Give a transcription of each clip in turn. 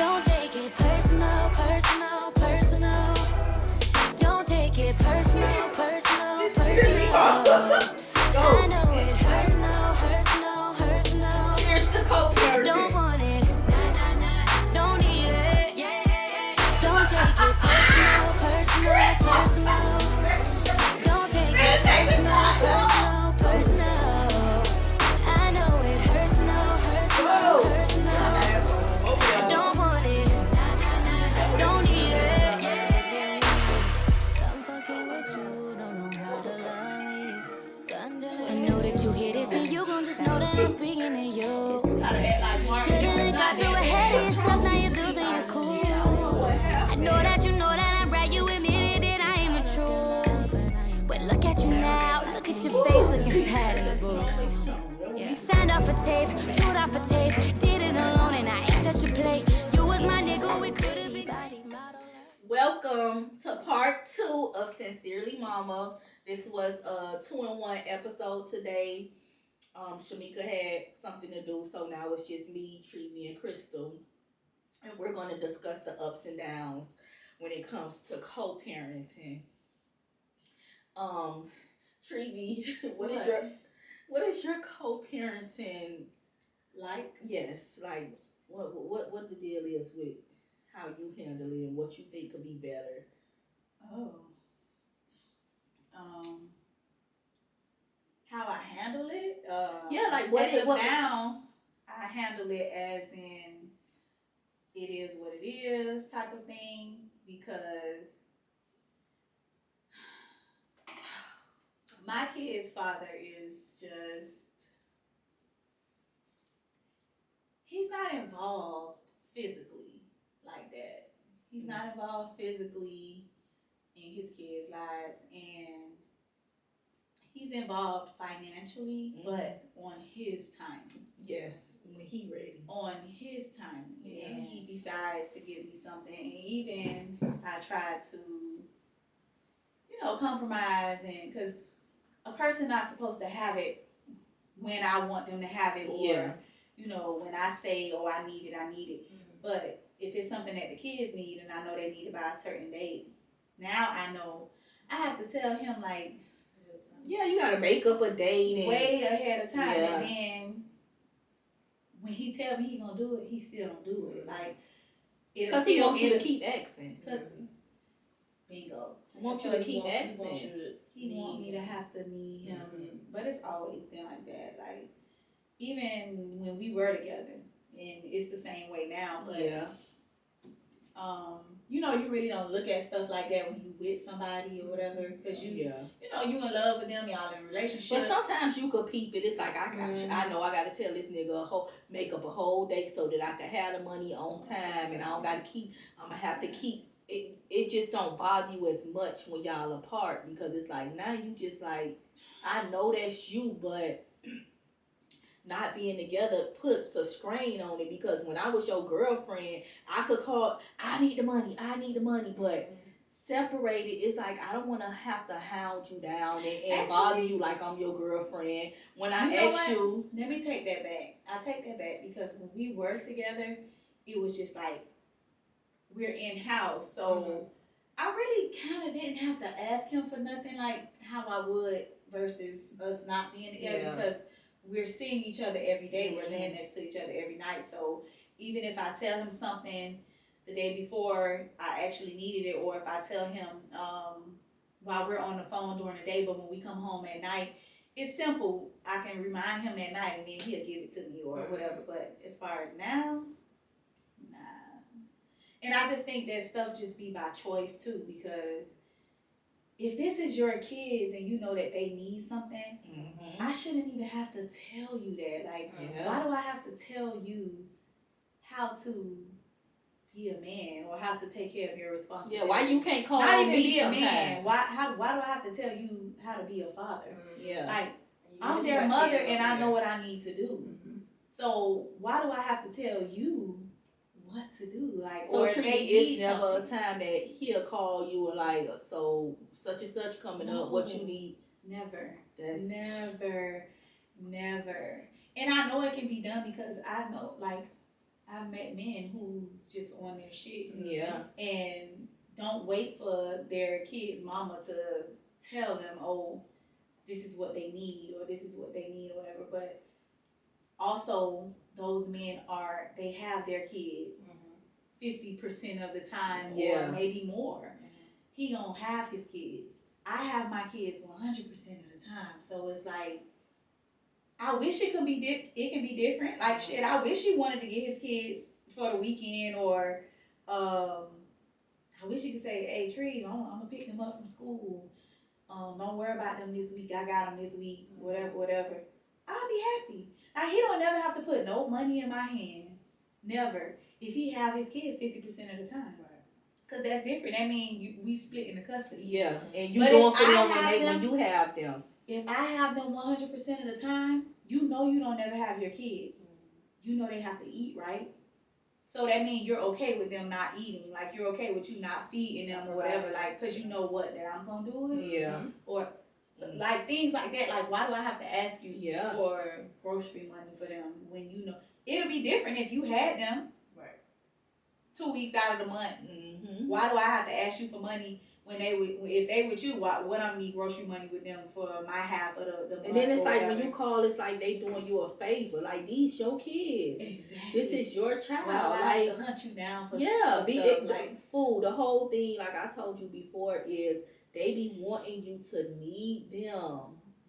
Don't take it personal, personal, personal. Don't take it personal, personal, personal. I know it hurts now, hurts now, hurts now. Cheers to co-parenting. Don't want it, nah, nah, nah. Don't need it, yeah. Don't take it personal, personal, personal. Don't take it personal, personal, personal. I know it hurts now, hurts now, hurts now. I don't want it, nah, nah, nah. Don't need it, yeah. I'm fucking with you, don't know how to love me. I know that you hear this and you gon' just know that I'm speaking to you. Shouldn't have got so ahead of yourself, now you're losing your cool. I know that I'm right, you admitted that I ain't the truth. But look at you now, look at your face looking sad in the booth. Signed off for tape, chewed off for tape, did it alone and I ain't touch your plate. You was my nigga, we could've been. Welcome to part 2 of Sincerely Mama. This was a 2-in-1 episode today. Shamika had something to do, so now it's just me, Catrevia, and Crystal. And we're going to discuss the ups and downs when it comes to co-parenting. Trevia, what is your co-parenting like? Yes, like what the deal is with how you handle it and what you think could be better. How I handle it? Now I handle it as in it is what it is type of thing, because my kid's father is just, he's not involved physically like that. He's not involved physically in his kids' lives, and he's involved financially, but on his time. Yes, when he ready. On his time. And he decides to give me something. And even I try to, compromise, and because a person not supposed to have it when I want them to have it, or, when I say, oh, I need it. But if it's something that the kids need and I know they need it by a certain date, now I know I have to tell him, like, you gotta make up a date way ahead of time. And then when he tell me he gonna do it, he still don't do it. Like, because he wants you to keep asking. Bingo. I want you to keep asking. He want me to have to need him, but it's always been like that. Like, even when we were together, and it's the same way now. But you really don't look at stuff like that when you with somebody or whatever, because you in love with them, y'all in a relationship. But sometimes you could peep it. It's like I know I gotta tell this nigga make up a whole day so that I can have the money on time, and I don't gotta keep. I'm gonna have to keep it. It just don't bother you as much when y'all apart, because it's like now you just like, I know that's you, but not being together puts a strain on it, because when I was your girlfriend, I could call, I need the money, but separated, it's like I don't want to have to hound you down and bother you like I'm your girlfriend. When I ask you, let me take that back. I take that back, because when we were together, it was just like we're in house, so I really kind of didn't have to ask him for nothing like how I would versus us not being together, because we're seeing each other every day. We're laying next to each other every night. So even if I tell him something the day before I actually needed it, or if I tell him while we're on the phone during the day, but when we come home at night, it's simple. I can remind him that night, and then he'll give it to me or whatever. But as far as now, nah. And I just think that stuff just be by choice too, because if this is your kids and you know that they need something, I shouldn't even have to tell you that. Like, why do I have to tell you how to be a man or how to take care of your responsibilities? Yeah, why you can't call Not even me be a sometime. man. Why do I have to tell you how to be a father? Like, I'm You their got mother kids and over I know there. what I need to do. So why do I have to tell you what to do? Like, so or if Tree, they it's need never something. a time that he'll call you and like, so such and such coming up, what you need. Never. Never. And I know it can be done, because I know, like, I've met men who's just on their shit. Yeah. And don't wait for their kids' mama to tell them, oh, this is what they need or this is what they need or whatever. But also, those men they have their kids 50% of the time or maybe more. He don't have his kids. I have my kids 100% of the time. So it's like, I wish it could be it can be different. Like shit, I wish he wanted to get his kids for the weekend, or I wish he could say, "Hey, Tree, I'm gonna pick them up from school. Don't worry about them this week. I got them this week. Whatever. I'll be happy." Like he don't never have to put no money in my hands. Never. If he have his kids 50% of the time. Cause that's different. That means we split in the custody. Yeah, and you doing for them when you have them. If I have them 100% of the time, you know you don't never have your kids. You know they have to eat, right? So that means you're okay with them not eating. Like you're okay with you not feeding them or whatever. Like, cause you know what, that I'm gonna do it. Yeah. Or like things like that. Like, why do I have to ask you for grocery money for them when you know it'll be different if you had them 2 weeks out of the month. Why do I have to ask you for money when if they with you? What I'm need grocery money with them for my half of the month? And then it's like when you call, it's like they doing you a favor. Like these your kids. Exactly. This is your child. Well, I like have to hunt you down for food. The whole thing, like I told you before, is they be wanting you to need them.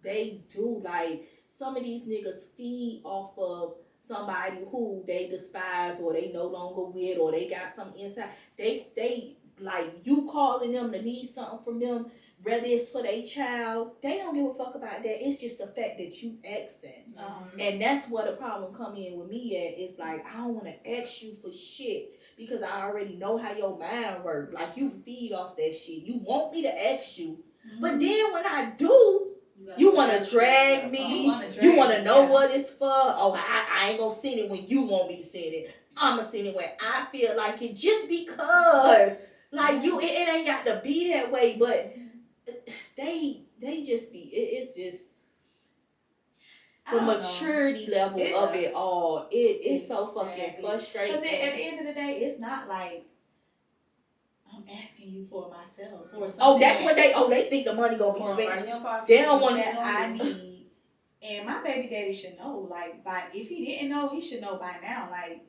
They do. Like some of these niggas feed off of somebody who they despise or they no longer with or they got some inside. They like you calling them to need something from them, whether it's for their child. They don't give a fuck about that. It's just the fact that you asking. And that's where the problem come in with me at. It's like I don't want to ask you for shit because I already know how your mind works. Like you feed off that shit. You want me to ask you. But then when I do, you want to drag me. You want to know what it's for. Oh, I ain't going to send it when you want me to send it. I'm going to send it when I feel like it just because. Like, it ain't got to be that way. But they just be, it's just the maturity level of it all. It's so fucking frustrating. Because at the end of the day, it's not like I'm asking you for myself or something. Oh, that's what they think the money gonna be spent. They don't want that I need. And my baby daddy should know. Like, if he didn't know, he should know by now. Like,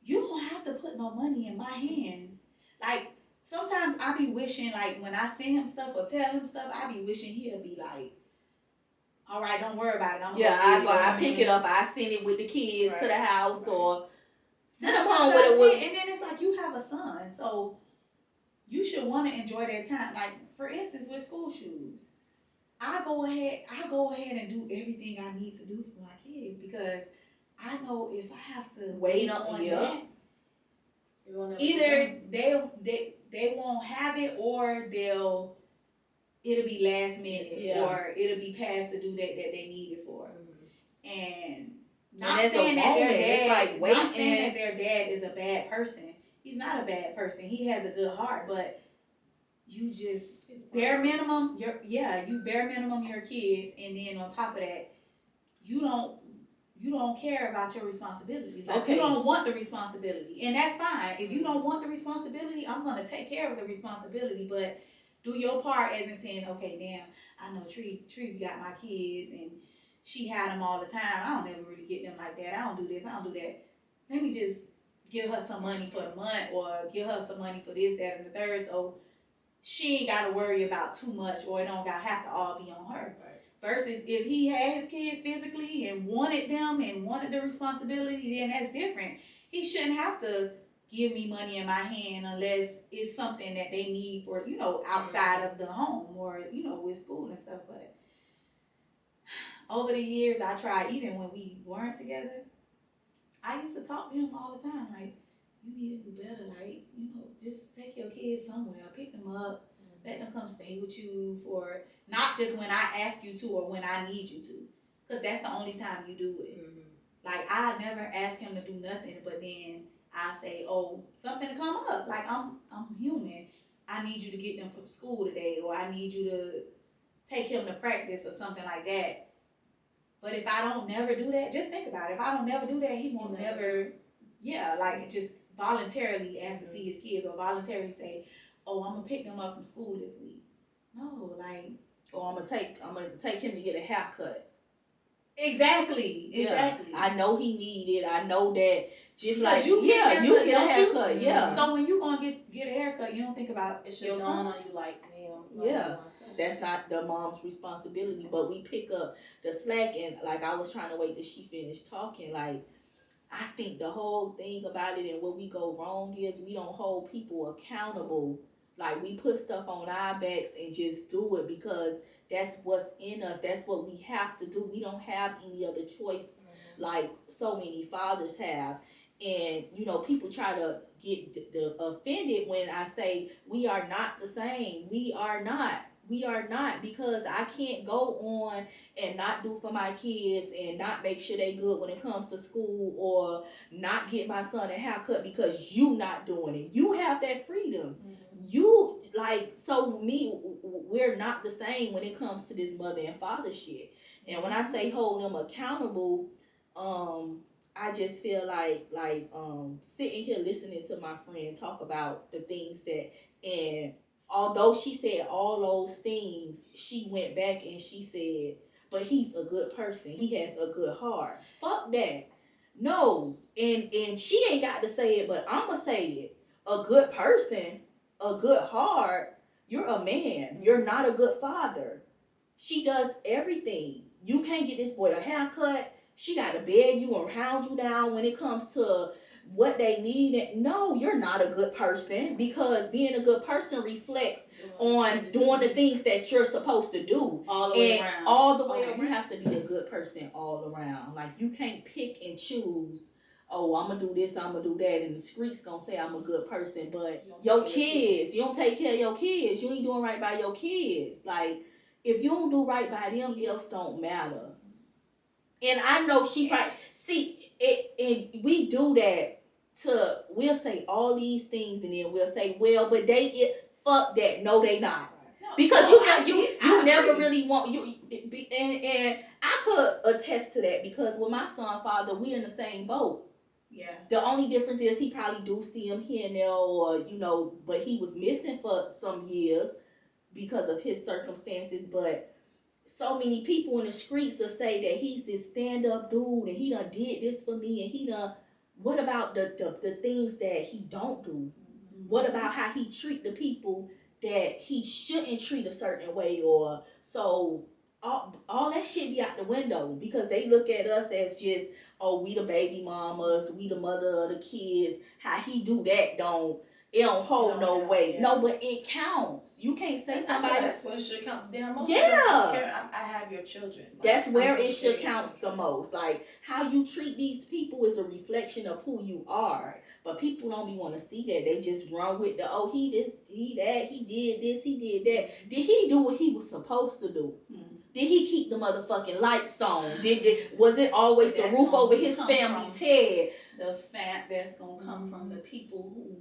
you don't have to put no money in my hands. Like, sometimes I be wishing, like, when I send him stuff or tell him stuff, I be wishing he'll be like, all right, don't worry about it. I pick it up. I send it with the kids to the house or send them home with it. And then it's like you have a son, so you should want to enjoy that time. Like, for instance, with school shoes, I go ahead and do everything I need to do for my kids because I know if I have to wait on that, either they won't have it or it'll be last minute or it'll be past the due date that they need it for. And not saying that their dad is a bad person. He's not a bad person. He has a good heart, but you just bare minimum your kids, and then on top of that, you don't care about your responsibilities. Like you don't want the responsibility, and that's fine. If you don't want the responsibility, I'm gonna take care of the responsibility, but do your part as in saying, okay, damn, I know Tree got my kids and she had them all the time. I don't ever really get them like that. I don't do this. I don't do that. Let me just give her some money for the month or give her some money for this, that, and the third. So she ain't got to worry about too much or it don't have to all be on her. Right. Versus if he had his kids physically and wanted them and wanted the responsibility, then that's different. He shouldn't have to give me money in my hand unless it's something that they need for, outside of the home or, with school and stuff. But over the years, I tried, even when we weren't together, I used to talk to him all the time, like, you need to do better, like, just take your kids somewhere, pick them up, let them come stay with you for, not just when I ask you to or when I need you to, because that's the only time you do it. Like, I never ask him to do nothing, but then I say, oh, something come up, like, I'm human, I need you to get them from school today, or I need you to take him to practice or something like that. But if I don't never do that, just think about it. If I don't never do that, he won't never, just voluntarily ask to see his kids or voluntarily say, oh, I'm gonna pick them up from school this week. No, like, or I'm gonna take him to get a haircut. Exactly. I know he need it. I know that just Because like you get you get a haircuts, don't you? haircut. Yeah. So when you gonna get a haircut, you don't think about It should your dawn son. on you like, man, I'm sorry. Yeah. That's not the mom's responsibility, but we pick up the slack. And like I was trying to wait till she finished talking. Like I think the whole thing about it and where we go wrong is we don't hold people accountable. Like we put stuff on our backs and just do it because that's what's in us. That's what we have to do. We don't have any other choice like so many fathers have. And, you know, people try to get offended when I say we are not the same. We are not. We are not, because I can't go on and not do for my kids and not make sure they good when it comes to school or not get my son a haircut because you not doing it. You have that freedom. You like, so we're not the same when it comes to this mother and father shit. And when I say hold them accountable, I just feel like sitting here listening to my friend talk about the things that, and although she said all those things, she went back and she said, but he's a good person. He has a good heart. Fuck that. No. And she ain't got to say it, but I'ma say it. A good person, a good heart, you're a man. You're not a good father. She does everything. You can't get this boy a haircut. She got to beg you and hound you down when it comes to what they need. And no, you're not a good person, because being a good person reflects on doing the things that you're supposed to do. All the way and around. all the way around. You have to be a good person all around. Like you can't pick and choose. Oh, I'm going to do this, I'm going to do that. And the street's going to say I'm a good person. But your kids, you don't take care of your kids. You ain't doing right by your kids. Like, if you don't do right by them, else don't matter. And I know she right. See, and we do that we'll say all these things and then we'll say, well, but fuck that. No, they not. Because you never really want you, and I could attest to that because with my son father, we in the same boat. Yeah. The only difference is he probably do see him here and there, or but he was missing for some years because of his circumstances. But so many people in the streets will say that he's this stand-up dude and he done did this for me and he done. What about the things that he don't do? What about how he treat the people that he shouldn't treat a certain way? Or so all that shit be out the window because they look at us as just, oh, we the baby mamas, we the mother of the kids. How he do that it don't hold no weight. Yeah. No, but it counts. You can't say somebody. That's what it should count. Damn, most yeah. I have your children. Like, that's where it should count the most. Like how you treat these people is a reflection of who you are. But people don't even want to see that. They just run with the, oh, he this, he that, he did this, he did that. Did he do what he was supposed to do? Did he keep the motherfucking lights on? Was it always a roof over his family's head? The fact that's gonna come from the people who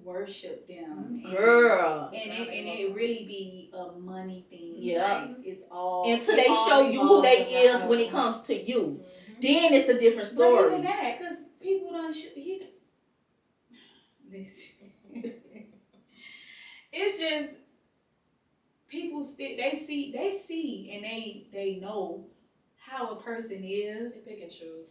worship them, girl, and it really be a money thing. Yeah, like, it's all until they show you who they is when it comes to you. Then it's a different story. But even that, because people don't. It's just people they see and they know how a person is. They pick and choose.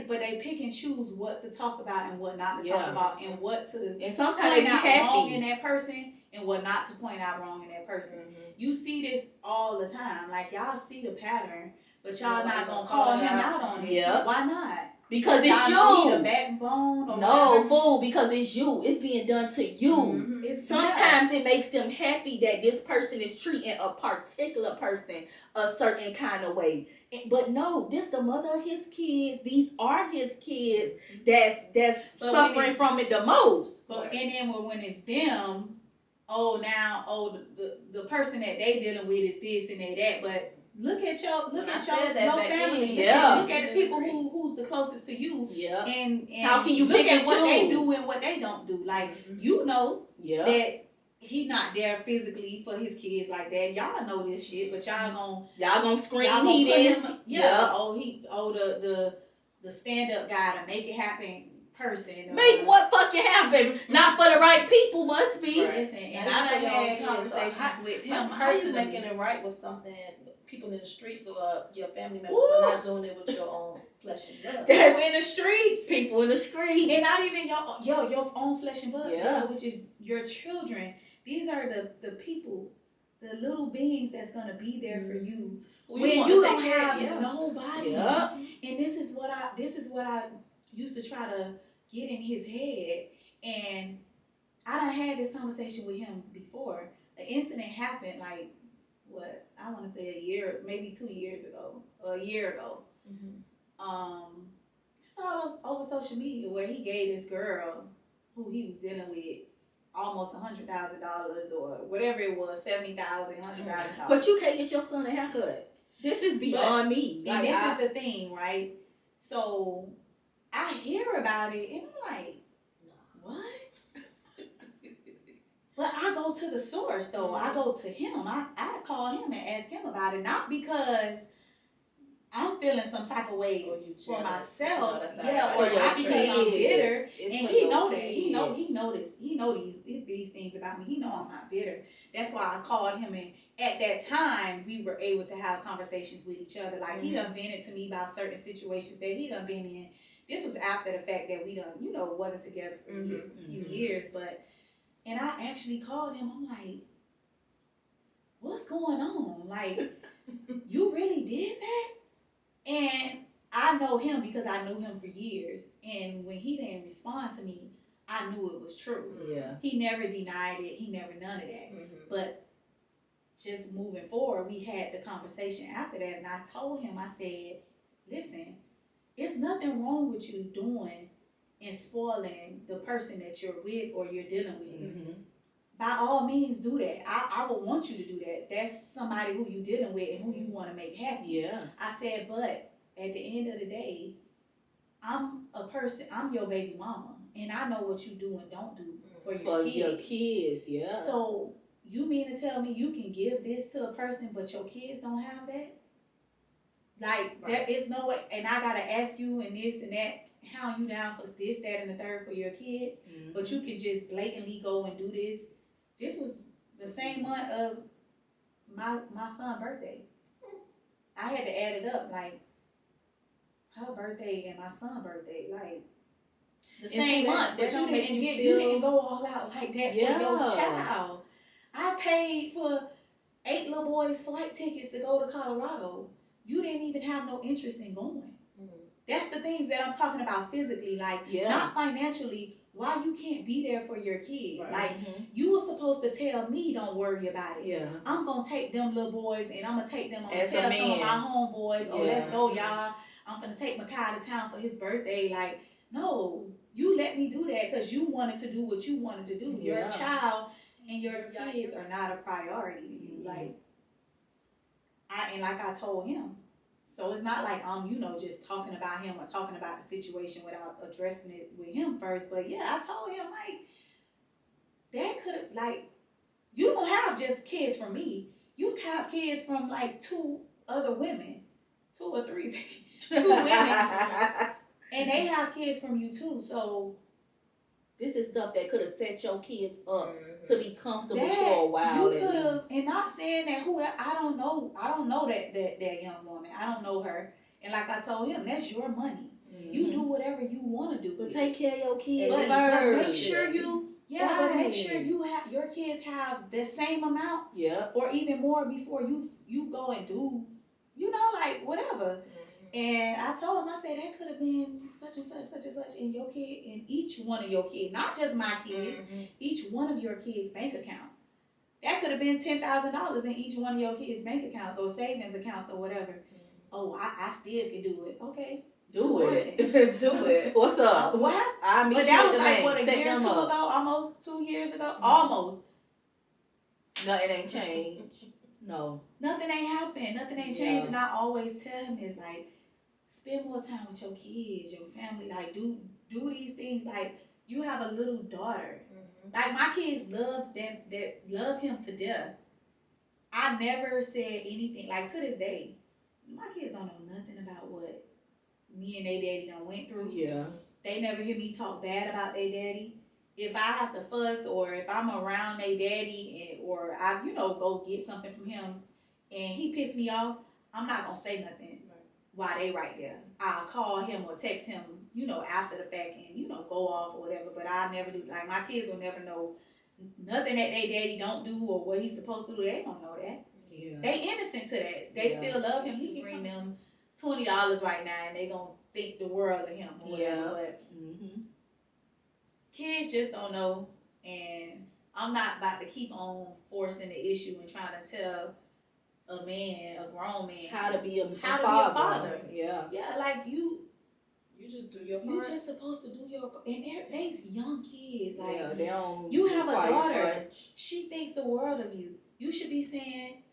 But they pick and choose what to talk about and what not to talk about, and what to and sometimes they be wrong in that person and what not to point out wrong in that person. You see this all the time. Like y'all see the pattern, but y'all not gonna call him out on it. Yeah. Why not? Because it's you. Need a backbone or no, whatever. fool. Because it's you. It's being done to you. Sometimes it makes them happy that this person is treating a particular person a certain kind of way. But no, this the mother of his kids. These are his kids that's suffering from it the most. But and then when it's them, the person that they dealing with is this and that. But look at your family. Yeah. Look at the people who's the closest to you. Yeah. And how can you look pick at and what choose? they do and what they don't do? Like that he not there physically for his kids like that. Y'all know this shit, but y'all gonna scream he is. The stand up guy to make it happen. person. Make what fucking happen. Not for the right people, must be. Right. Listen, and And I done for your had kids, conversations with him How you personally. making it right with something people in the streets or your family members Woo. are not doing it with your own flesh and blood? People in the streets. People in the streets. And not even your own flesh and blood, Yeah. which is your children. These are the people, the little beings that's gonna be there for you Who when wanna you take don't care of, have yeah. nobody. Yep. And this is what I used to try to get in his head. And I done had this conversation with him before. An incident happened like I want to say a year, maybe 2 years ago, or a year ago. It's all over social media where he gave this girl who he was dealing with almost $100,000 or whatever it was, $70,000, $100,000. But you can't get your son a haircut. This is beyond me. And Like, this is the thing, right? So I hear about it and I'm like, what? But I go to the source though. I go to him. I call him and ask him about it. Not because I'm feeling some type of way Or you for jealous. myself. That's Yeah, not or right. not because I'm bitter. It's And for he your know that. He know kids. he know these things about me. He know I'm not bitter. That's why I called him, and at that time we were able to have conversations with each other. Like he done vented to me about certain situations that he done been in. This was after the fact that we done, wasn't together for a few years, but and I actually called him. I'm like, what's going on? Like, you really did that? And I know him because I knew him for years. And when he didn't respond to me, I knew it was true. Yeah. He never denied it. He never none of that. But just moving forward, we had the conversation after that. And I told him, I said, listen, it's nothing wrong with you doing and spoiling the person that you're with or you're dealing with. By all means, do that. I would want you to do that. That's somebody who you're dealing with and who you want to make happy. Yeah. I said, but at the end of the day, I'm your baby mama, and I know what you do and don't do for your kids. Yeah. So you mean to tell me you can give this to a person, but your kids don't have that? Like, there is no way, and I gotta ask you and this and that, hound you down for this, that, and the third for your kids, but you can just blatantly go and do this. This was the same month of my son's birthday. I had to add it up, like her birthday and my son's birthday, like the same month. But you didn't go all out like that for your child. I paid for 8 little boys' flight tickets to go to Colorado. You didn't even have no interest in going. That's the things that I'm talking about physically, like not financially. Why you can't be there for your kids? Right. Like you were supposed to tell me, don't worry about it. Yeah. I'm gonna take them little boys and I'm gonna take them. I'm gonna As a tell some of man. my homeboys, oh, Yeah. let's go, y'all. I'm gonna take Makai out of town for his birthday. Like, no, you let me do that because you wanted to do what you wanted to do. Your Yeah. child and your kids are not a priority to you. Like, like I told him. So it's not like I'm, just talking about him or talking about the situation without addressing it with him first. But yeah, I told him, like, that could have, like, you don't have just kids from me. You have kids from like 2 other women, 2 or 3, 2 women, and they have kids from you too. So this is stuff that could have set your kids up to be comfortable that for a while. you at could have, least. and not saying that I don't know that young woman. I don't know her. And like I told him, that's your money. You do whatever you want to do. But take care of your kids But first. make sure but make sure your kids have the same amount or even more before you go and do, like whatever. And I told him, I said, that could have been such and such, such and such in your kid, in each one of your kids, not just my kids, each one of your kids' bank account. That could have been $10,000 in each one of your kids' bank accounts or savings accounts or whatever. Oh, I still can do it. Okay. Do it. Do it. What's up? What? I mean, But that was like, what, a Set year or them 2 up. ago? Almost 2 years ago? Almost. No, it ain't changed. No. Nothing ain't happened. Nothing ain't changed. And I always tell him is like, spend more time with your kids, your family. Like, do these things. Like, you have a little daughter. Like, my kids love them, that love him to death. I never said anything. Like, to this day, my kids don't know nothing about what me and they daddy done went through. Yeah. They never hear me talk bad about their daddy. If I have to fuss or if I'm around their daddy or I, go get something from him and he pissed me off, I'm not gonna say nothing while they right there. I'll call him or text him, after the fact and, go off or whatever. But I never do, like my kids will never know nothing that their daddy don't do or what he's supposed to do. They don't know that. Yeah. They innocent to that. They still love him. He can bring them $20 right now and they gonna think the world of him or whatever. But kids just don't know, and I'm not about to keep on forcing the issue and trying to tell a man, a grown man, how to be a father. Yeah. Yeah, like you just do your part. You just supposed to do your, and they's young kids. Like, yeah, they don't. You have a daughter. Much. She thinks the world of you. You should be saying,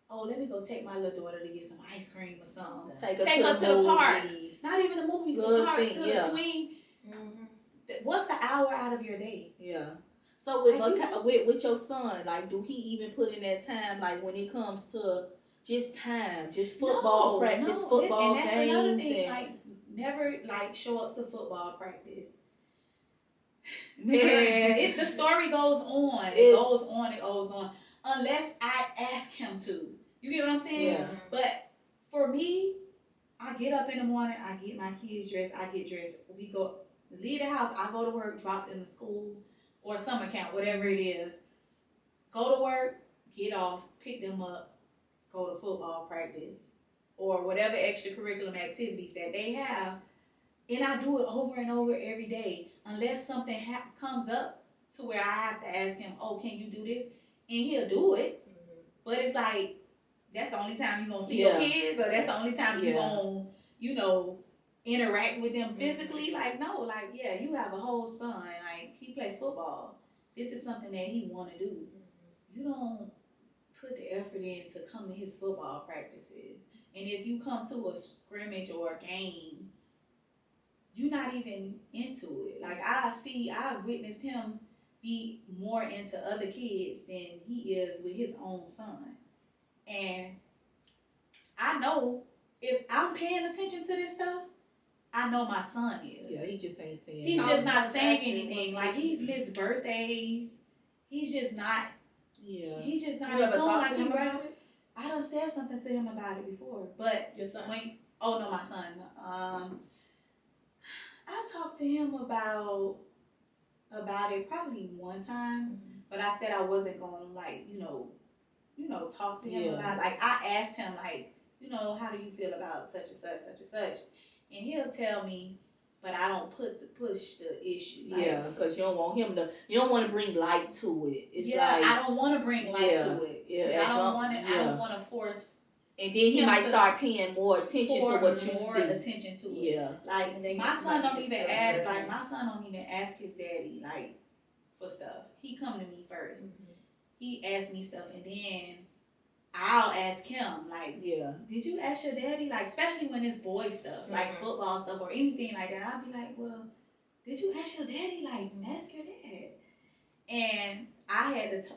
"Oh, let me go take my little daughter to get some ice cream or something. Take her to the park. movies. Not even the movies, the park, to the swing." What's an hour out of your day? Yeah. So with your son, like, do he even put in that time, like when it comes to just time, just football practice, football and that's games, another thing, like never like show up to football practice. Man, the story goes on. It goes on. Unless I ask him to. You get what I'm saying? Yeah. But for me, I get up in the morning, I get my kids dressed, I get dressed. We go leave the house, I go to work, drop them to school or summer camp, whatever it is. Go to work, get off, pick them up, go to football practice or whatever extracurricular activities that they have. And I do it over and over every day unless something comes up to where I have to ask him, "Oh, can you do this?" And he'll do it. But it's like, that's the only time you're going to see your kids, or that's the only time you're going to, interact with them physically. Like, no, like, you have a whole son. Like, he play football. This is something that he want to do. You don't put the effort in to come to his football practices. And if you come to a scrimmage or a game, you're not even into it. Like, I've witnessed him be more into other kids than he is with his own son. And I know if I'm paying attention to this stuff, I know my son is. Yeah, he just ain't saying. He's just not saying anything. Like, he's missed birthdays. He's just not. Yeah. He's just not. You ever talked like to him about it? I done said something to him about it before, but Your son? My son. I talked to him about it probably one time, but I said I wasn't going to talk to him about it. Like, I asked him, like, how do you feel about such and such, such and such? And he'll tell me, but I don't push the issue. Like, because you don't want him to. You don't want to bring light to it. It's like, I don't want to bring light to it. Yeah, I don't want to force. And then he might start paying more attention to what you more see. attention to it. Yeah. Like, my son don't even ask. Like, my son don't even ask his daddy like for stuff. He come to me first. He asks me stuff, and then I'll ask him, like, did you ask your daddy? Like, especially when it's boy stuff, like football stuff or anything like that. I'll be like, well, did you ask your daddy? Like, ask your dad. And I had to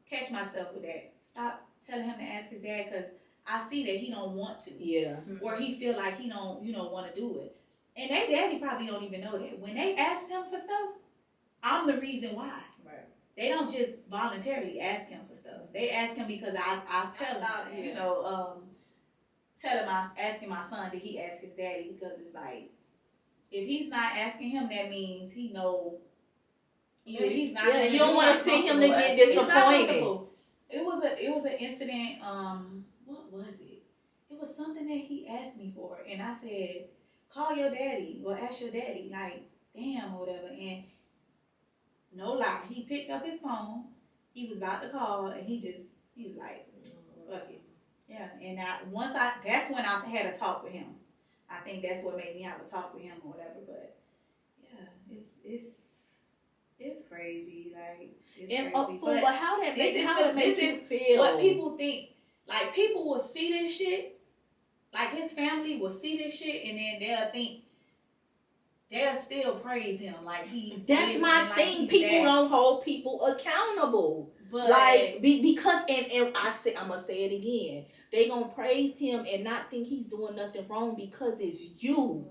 catch myself with that. Stop telling him to ask his dad, because I see that he don't want to. Yeah. Or he feel like he don't, want to do it. And their daddy probably don't even know that. When they ask him for stuff, I'm the reason why. Right. They don't just voluntarily ask him for stuff. They ask him because I tell him, asking my son, did he ask his daddy? Because it's like, if he's not asking him, that means he know. He's not. Yeah, you don't want to see him to get disappointed. It was an incident. What was it? It was something that he asked me for, and I said, call your daddy or ask your daddy. Like, damn, or whatever. And no lie, he picked up his phone. He was about to call, and he was like, fuck it. Yeah, and that's when I had a talk with him. I think that's what made me have a talk with him or whatever. But yeah, it's crazy. Like, it's crazy. But how that makes you feel? What people think. Like, people will see this shit. Like, his family will see this shit, and then they'll still praise him like he's. That's my thing. People don't hold people accountable. But like, because and I'm gonna say it again. They gonna praise him and not think he's doing nothing wrong because it's you.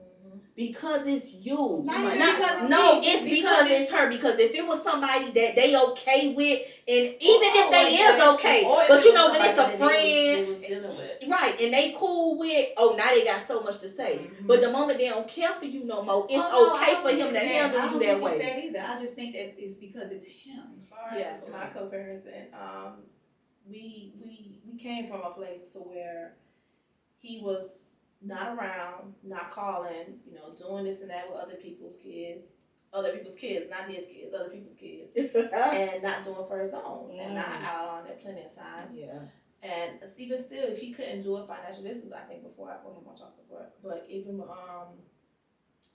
because it's you. Not even Not- because it's no, me. it's because it's her. Because if it was somebody that they okay with, and even if Or they that is is okay, true. Or if but it you was know when it's a somebody that friend, they was dealing with. right, and they cool with, oh, now they got so much to say. Mhm. But the moment they don't care for you no more, it's Oh, no, I okay don't for think him it's to handle I you don't that think way. It's that either. I just think that it's because it's him. As far Yeah. as my co-parenting, we came from a place to where he was not around, not calling, you know, doing this and that with other people's kids, not his kids, other people's kids, and not doing for his own, and not out on it plenty of times. Yeah. And even still, if he couldn't do it financially, this was I think before I put him on child support. But even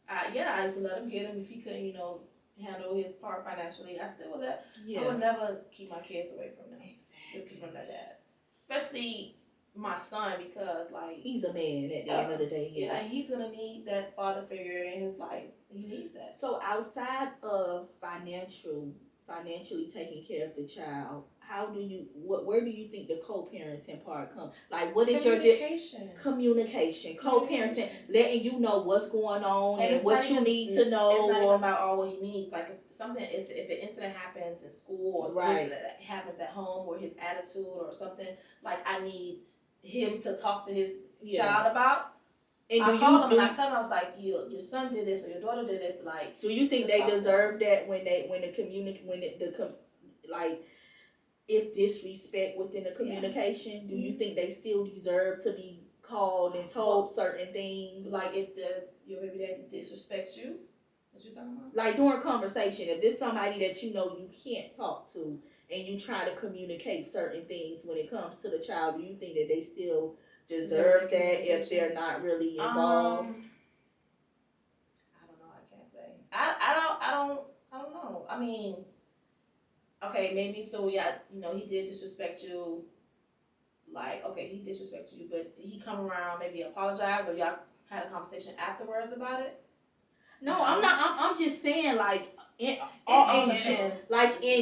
I used to let him get him if he couldn't, you know, handle his part financially. I still would let. I would never keep my kids away from them, from their dad, especially my son, because like He's a man at the end of the day. yeah, he's gonna need that father figure in his life. He needs that. So outside of financially taking care of the child, where do you think the co-parenting part comes? Like, what is your communication, co-parenting, letting you know what's going on and what you need to know. It's not even about what he needs. Like it's something. If an incident happens in school or something that happens at home, or his attitude or something, like I need him to talk to his child about. And I call him and I tell him, I was like, your son did this or your daughter did this. Like, do you think they deserve that when it's disrespect within the communication? Do you think they still deserve to be called and told certain things? Like if your baby daddy disrespects you, what you talking about? Like during conversation, if there's somebody that you know you can't talk to and you try to communicate certain things when it comes to the child, do you think that they still deserve that if they're not really involved? I don't know. I can't say. I don't know. I mean, okay, maybe so. Yeah, you know, he did disrespect you. Like, okay, he disrespected you, but did he come around, maybe apologize, or y'all had a conversation afterwards about it? No, I'm not. I'm just saying, like in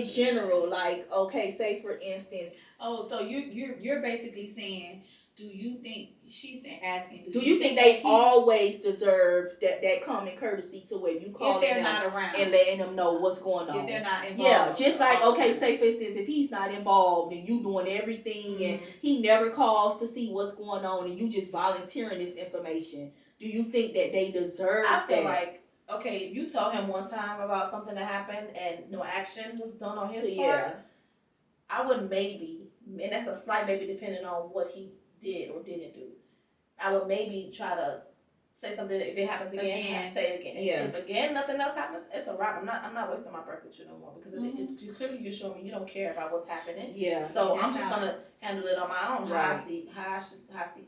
general, like okay, say for instance. Oh, so you're basically saying, do you think she's asking? Do you think they always deserve that common courtesy to where you call if they're them not around and letting them know what's going on? If they're not involved, yeah, just like okay, say for instance, if he's not involved and you doing everything and he never calls to see what's going on and you just volunteering this information, do you think that they deserve that? I feel like, okay, if you told him one time about something that happened and no action was done on his part, I would maybe, and that's a slight maybe depending on what he did or didn't do, I would maybe try to say something. If it happens again. Say it again. If again nothing else happens, it's a wrap. I'm not wasting my breath with you no more because it's clearly you're showing me you don't care about what's happening. Yeah. So I'm just gonna handle it on my own. How I see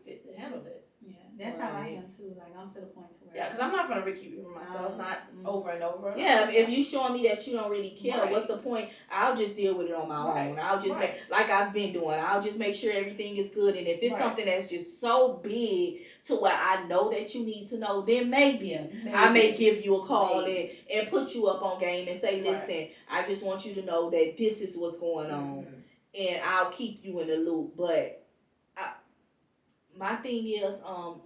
fit to handle it. Yeah, that's how I am too. Like I'm to the point to where because I'm not gonna keep it for myself, not over and over. Yeah, if you showing me that you don't really care, what's the point? I'll just deal with it on my own. I'll just make, like I've been doing. I'll just make sure everything is good. And if it's something that's just so big to where I know that you need to know, then maybe I may give you a call and put you up on game and say, listen, I just want you to know that this is what's going on, and I'll keep you in the loop. But my thing is,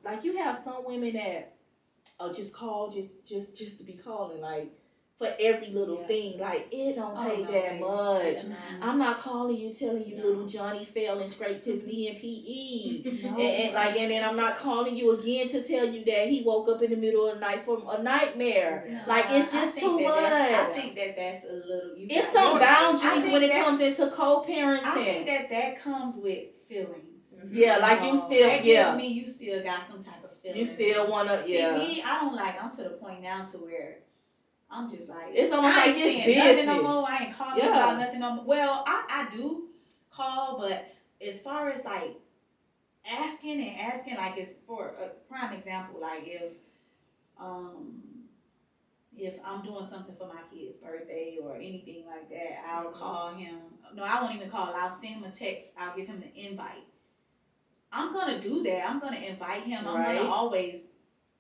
like you have some women that just call just to be calling, like for every little thing. Like it don't take that much. I'm not calling you telling you little Johnny fell and scraped his knee in PE, and then I'm not calling you again to tell you that he woke up in the middle of the night from a nightmare. No, like it's just too much. I think that's a little. It's some boundaries when it comes into co-parenting. I think that comes with feelings. Yeah, like you still, that gives me you still got some type of feeling. You still wanna, See, me, I don't like. I'm to the point now to where I'm just like, it's almost like it's business. No more. I ain't calling about nothing no more. Well, I do call, but as far as like asking, like it's for a prime example, like if I'm doing something for my kid's birthday or anything like that, I'll call him. No, I won't even call. I'll send him a text. I'll give him the invite. I'm going to do that. I'm going to invite him. I'm going to always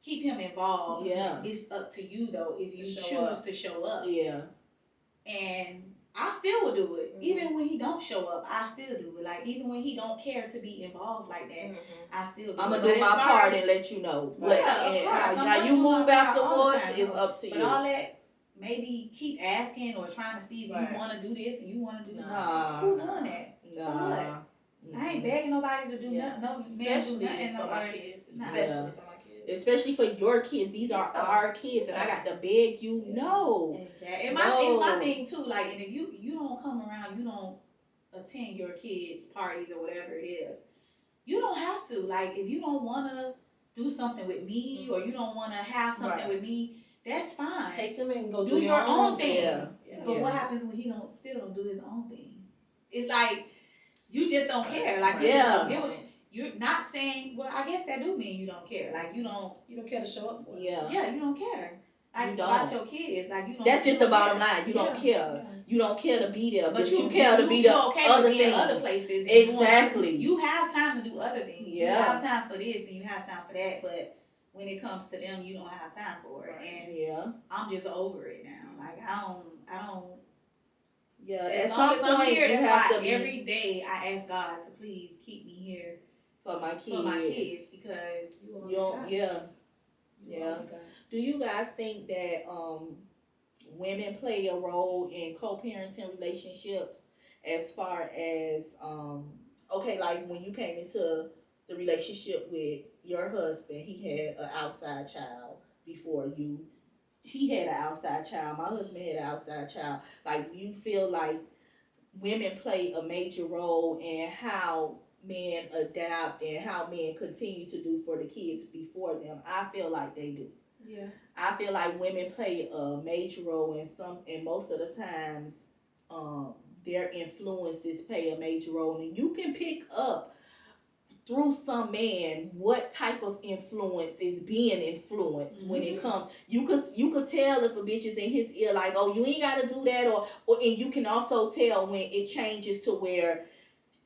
keep him involved. Yeah. It's up to you, though, if you choose to show up. Yeah. And I still will do it. Even when he don't show up, I still do it. Like, even when he don't care to be involved like that, I still do I'm it. gonna do But my as far part as- and let you know. Yeah, But of and course. I'm how gonna you do my move part all the afterwards time. is up to But you. all that, maybe keep asking or trying to see if Right. you want to do this and you want to do that. Nah. Who doing that? Nah. I ain't begging nobody to do Yeah. nothing. No man do Especially nothing. for my or- kids. Nah. Especially for my kids. Especially for your kids. These are our kids, and I got to beg you. No. Exactly. And No. it's my thing too. Like, and if you don't come around, you don't attend your kids' parties or whatever it is, you don't have to. Like, if you don't want to do something with me or you don't want to have something Right. with me, that's fine. Take them and go do your own thing. Yeah. But what happens when he still don't do his own thing? It's like you just don't care. Like, you just don't give a, you're not saying. Well, I guess that do mean you don't care. Like, you don't care to show up for it. Yeah, you don't care. Like, You don't. about your kids. Like, you don't. That's just the don't bottom care. line. You don't care. Yeah. You don't care to be there, but you you care to be the okay other to be in things. other places. And Exactly. You have time to do other things. Yeah. You have time for this and you have time for that. But when it comes to them, you don't have time for it. And Yeah. I'm just over it now. Like, I don't. Yeah. As At long some as I'm point, here, you that's have why to be every day I ask God to please keep me here for my kids. because You don't. Yeah. Yeah. Do you guys think that women play a role in co-parenting relationships as far as okay, like when you came into the relationship with your husband, he had an outside child before you. He had an outside child. My husband had an outside child. Like, you feel like women play a major role in how men adapt and how men continue to do for the kids before them? I feel like they do. Yeah. I feel like women play a major role and most of the times, their influences play a major role, and you can pick up through some man what type of influence is being influenced when it comes. You could tell if a bitch is in his ear, like, oh, you ain't gotta do that, or and you can also tell when it changes to where,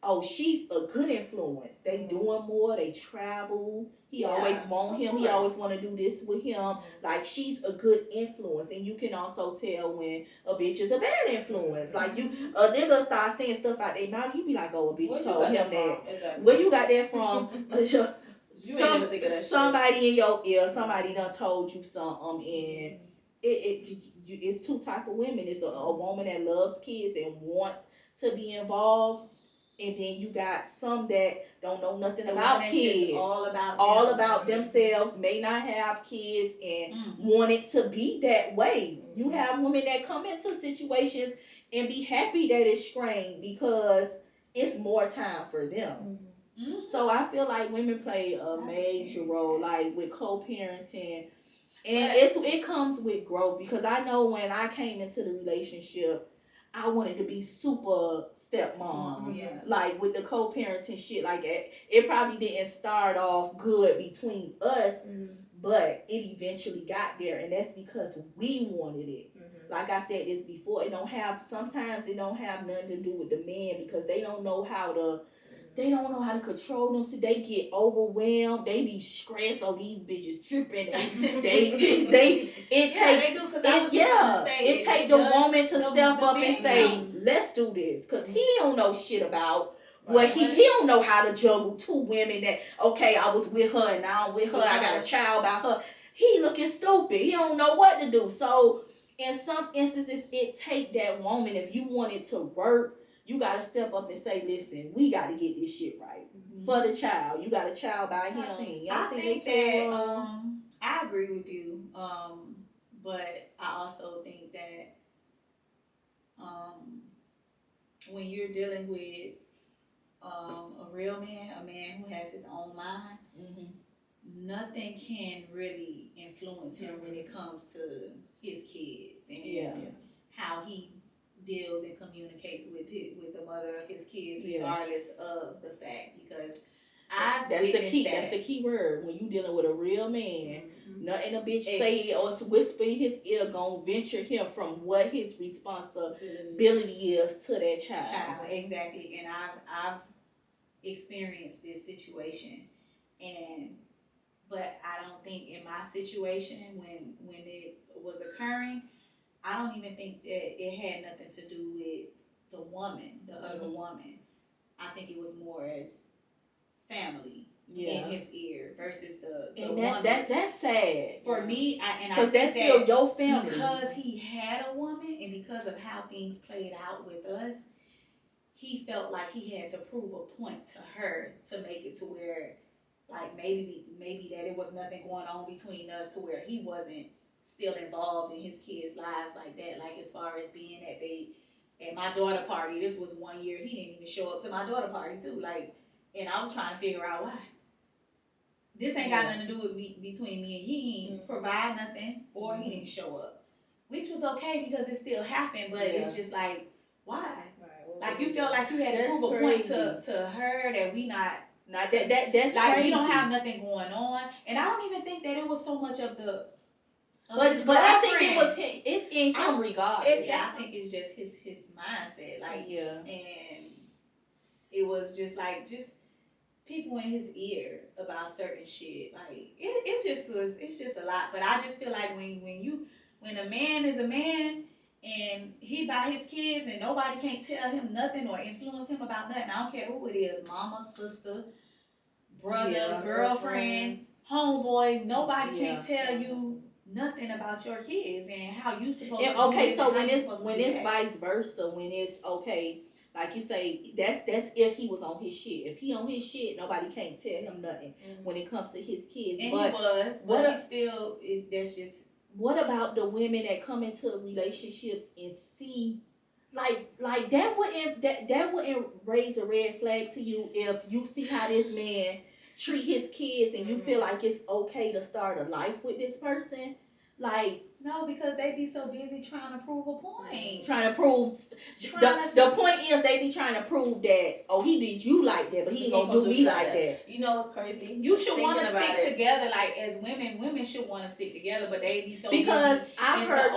oh, she's a good influence. They doing more. They travel. He always want him. He always want to do this with him. Like, she's a good influence. And you can also tell when a bitch is a bad influence. Like, a nigga start saying stuff out their mouth, you be like, oh, a bitch told him that. Exactly. Where you got that from? You ain't never think of that somebody in your ear, somebody done told you something, and it's two type of women. It's a woman that loves kids and wants to be involved. And then you got some that don't know nothing about kids. All about themselves, may not have kids and want it to be that way. You have women that come into situations and be happy that it's strained because it's more time for them. So I feel like women play a major role, like with co-parenting. And it comes with growth, because I know when I came into the relationship, I wanted to be super stepmom, like with the co-parenting shit. Like, it probably didn't start off good between us, but it eventually got there, and that's because we wanted it. Like I said this before, sometimes it don't have nothing to do with the man, because they don't know how to control them. So they get overwhelmed. They be stressed. Oh, these bitches tripping. It take the woman to step up and say, let's do this. Because he don't know shit about what he don't know how to juggle two women that, okay, I was with her and now I'm with her. I got a child by her. He looking stupid. He don't know what to do. So in some instances, it take that woman, if you want it to work, you got to step up and say, listen, we got to get this shit right. For the child. You got a child by him. I think that, I agree with you. But I also think that when you're dealing with a real man, a man who has his own mind, nothing can really influence him when it comes to his kids and how he deals and communicates with the mother of his kids, regardless of the fact, because that's the key word when you dealing with a real man. Nothing a bitch say or whisper in his ear gonna venture him from what his responsibility is to that child. Exactly. And I've experienced this situation, but I don't think in my situation when it was occurring, I don't even think that it had nothing to do with the woman, the other woman. I think it was more as family in his ear versus the woman. That's sad for me. Because that's still your family. Because he had a woman and because of how things played out with us, he felt like he had to prove a point to her to make it to where, like, maybe that it was nothing going on between us, to where he wasn't still involved in his kids' lives like that. Like, as far as being at my daughter party, this was 1 year he didn't even show up to my daughter party too. Like, and I was trying to figure out why. This ain't got nothing to do with between me and you. He ain't provide nothing, or he didn't show up, which was okay because it still happened. But it's just like, why? Like, you felt like you had to prove a point to her that we not that's like crazy. we don't have nothing going on, and I don't even think that it was so much of the. But I think it's in him regardless. I think it's just his mindset, like and it was just like people in his ear about certain shit. Like it's just a lot. But I just feel like when a man is a man and he by his kids and nobody can't tell him nothing or influence him about nothing. I don't care who it is, mama, sister, brother, girlfriend, homeboy. Nobody can't tell you nothing about your kids and how you supposed to. Okay, so when it's vice versa, when it's okay. Like you say, that's if he was on his shit. If he on his shit, nobody can't tell him nothing when it comes to his kids. And but he was, but he still is. That's just. What about the women that come into relationships and see, like that wouldn't raise a red flag to you if you see how this man treat his kids and you feel like it's okay to start a life with this person, like. No, because they be so busy trying to prove a point. The point is they be trying to prove that, oh, he did you like that, but he ain't gonna do me like that. You know what's crazy? You should want to stick together. Like, as women should want to stick together, but they be so because busy. I've heard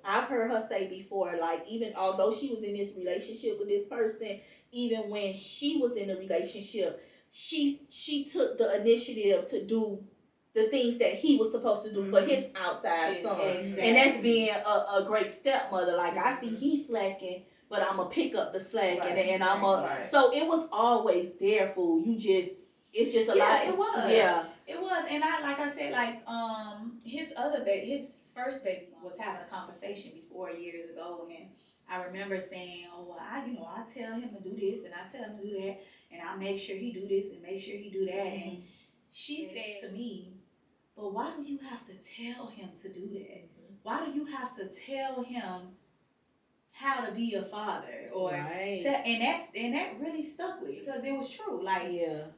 I've heard her say before, like, even although she was in this relationship with this person, even when she was in a relationship, she took the initiative to do the things that he was supposed to do for his outside son. Exactly. And that's being a great stepmother. Like, I see he's slacking, but I'm going to pick up the slack. And I'm a... Right. So it was always there for you. It's just a lot. It was. Yeah. It was. And like I said, his first baby was having a conversation before years ago. And I remember saying, oh, well, I tell him to do this and I tell him to do that. And I make sure he do this and make sure he do that. And she said to me, but why do you have to tell him to do that? Why do you have to tell him how to be a father? Or and that really stuck with me because it was true. Like,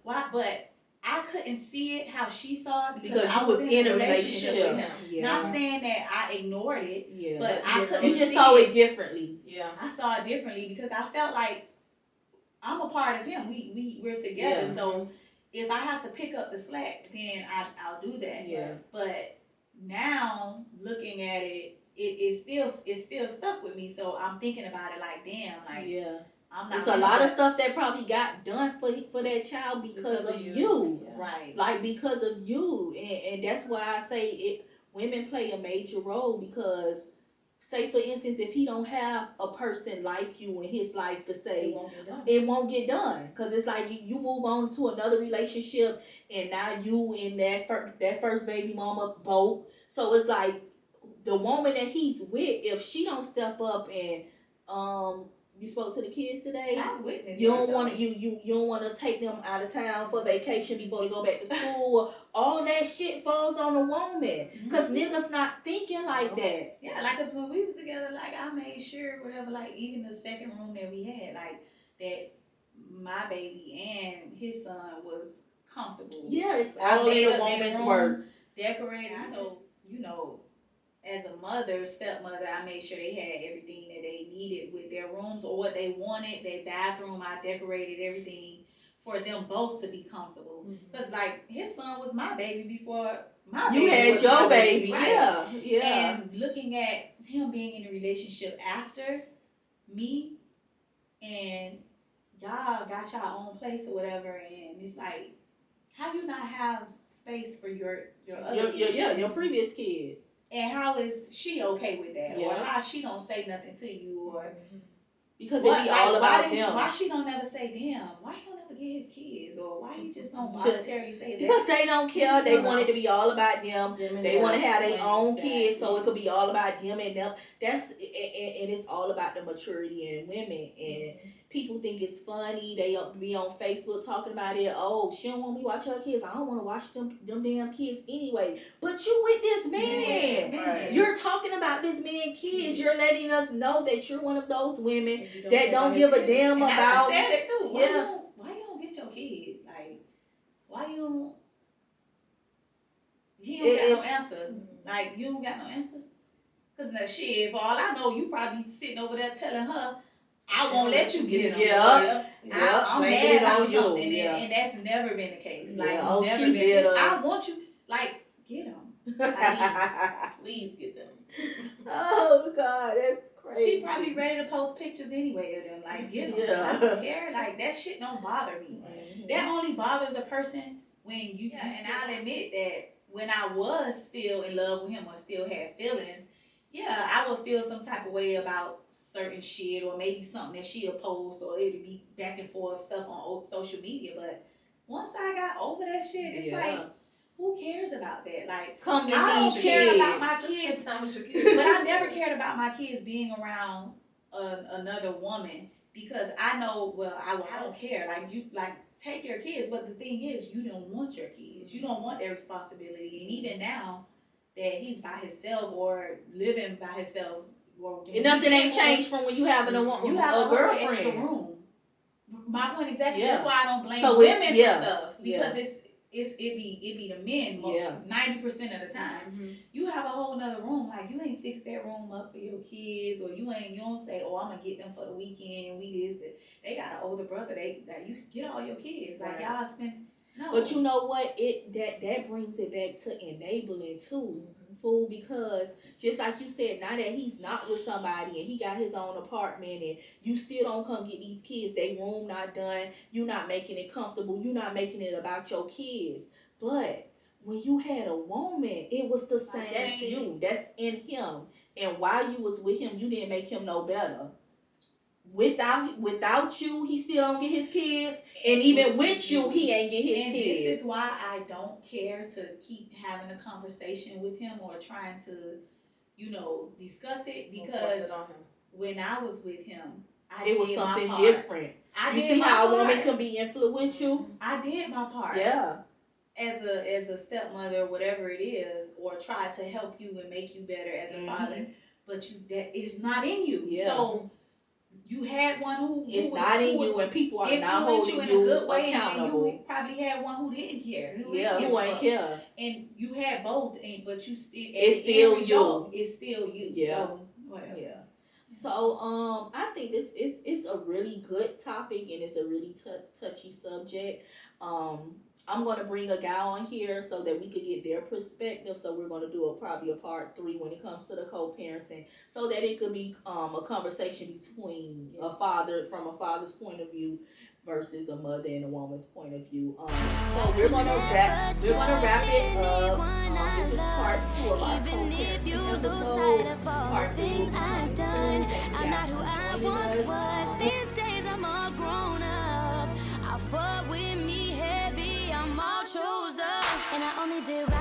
why? But I couldn't see it how she saw it because I was in a relationship with him. Yeah. Not saying that I ignored it, but I couldn't. You just saw it differently. Yeah, I saw it differently because I felt like I'm a part of him. We're together, so. If I have to pick up the slack, then I'll do that. Yeah. But now looking at it, it's still stuck with me. So I'm thinking about it like, damn, like I'm not. It's a lot of stuff that probably got done for that child because of you. Yeah. Right. Like because of you, and that's why I say women play a major role because. Say, for instance, if he don't have a person like you in his life to say, it won't get done. Because it's like you move on to another relationship and now you in that first baby mama boat. So it's like the woman that he's with, if she don't step up and you spoke to the kids today. I witnessed. You don't want to you don't want to take them out of town for vacation before they go back to school. All that shit falls on the woman because niggas not thinking like that. Yeah, like cause when we was together, like I made sure whatever, like even the second room that we had, like that my baby and his son was comfortable. Yeah, it's all in a woman's work. Decorated. You know. As a mother, stepmother, I made sure they had everything that they needed with their rooms or what they wanted. Their bathroom, I decorated everything for them both to be comfortable. Because, like, his son was my baby before my baby. You had your baby, right? Yeah. And looking at him being in a relationship after me, and y'all got y'all own place or whatever, and it's like, how you not have space for your other kids? Your previous kids. And how is she okay with that? Yeah. Or how she don't say nothing to you? Or Because it be all about them. Why she don't ever say, damn, why he don't ever get his kids? Or why he just don't voluntarily say that? Because they don't care. They want it to be all about them. They want to have their own kids, so it could be all about them and them. And it's all about the maturity in women. And people think it's funny. They be on Facebook talking about it. Oh, she don't want me to watch her kids. I don't want to watch them damn kids anyway. But you with this man. Right. You're talking about this man kids. You're letting us know that you're one of those women that don't give a damn about. I said it too. Yeah. Why you don't get your kids? Like, why you don't? He don't got no answer. Like, you don't got no answer. Cause now shit, for all I know, you probably sitting over there telling her, I won't let you get them. I'm mad about something, and that's never been the case. Like, never been. I want you, like, get them. Please get them. Oh God, that's crazy. She probably ready to post pictures anyway of them. Like, get them. I don't care. Like, that shit don't bother me. That only bothers a person when you. And I'll admit that when I was still in love with him or still had feelings, yeah, I would feel some type of way about certain shit or maybe something that she'll post or it'd be back and forth stuff on social media. But once I got over that shit, it's like, who cares about that? Like, I don't care about my kids, but I never cared about my kids being around another woman because I know, well, I don't care. Like, you, like, take your kids, but the thing is, you don't want your kids. You don't want their responsibility. And even now that he's by himself or living by himself, and nothing ain't changed from when you having a woman, you have a girlfriend. Extra room. My point exactly. Yeah. That's why I don't blame So women for yeah. stuff because Yeah. it be the men 90% of the time. Mm-hmm. You have a whole nother room. Like, you ain't fixed that room up for your kids, or you don't say, oh, I'm gonna get them for the weekend. They got an older brother. You get all your kids. Like, y'all spend. No. But you know what? That brings it back to enabling too, fool. Because just like you said, now that he's not with somebody and he got his own apartment, and you still don't come get these kids, they room not done. You're not making it comfortable. You're not making it about your kids. But when you had a woman, it was the same. That's you. That's in him. And while you was with him, you didn't make him no better. Without you, he still don't get his kids, and even with you, he ain't get his kids. This is why I don't care to keep having a conversation with him or trying to, discuss it, because when I was with him, it was something different. You see how a woman can be influential? I did my part. Yeah. As a stepmother, or whatever it is, or try to help you and make you better as a father, but that is not in you. Yeah. So you had one who it's not in you, and people are not holding you accountable. And you probably had one who didn't care. Who ain't care. And you had both, but you still it's still you. It's still you. Yeah. So whatever. Yeah. So I think this is a really good topic, and it's a really touchy subject. I'm going to bring a guy on here so that we could get their perspective. So we're going to do probably a part 3 when it comes to the co-parenting, so that it could be a conversation between from a father's point of view versus a mother and a woman's point of view. So we're going to wrap it up. This is part 2 of our co-parenting episode. Part 3 will be coming soon. I'm not who I once was. These days I'm all grown up. I fought with me heavy. I'm all chose up, and I only did right.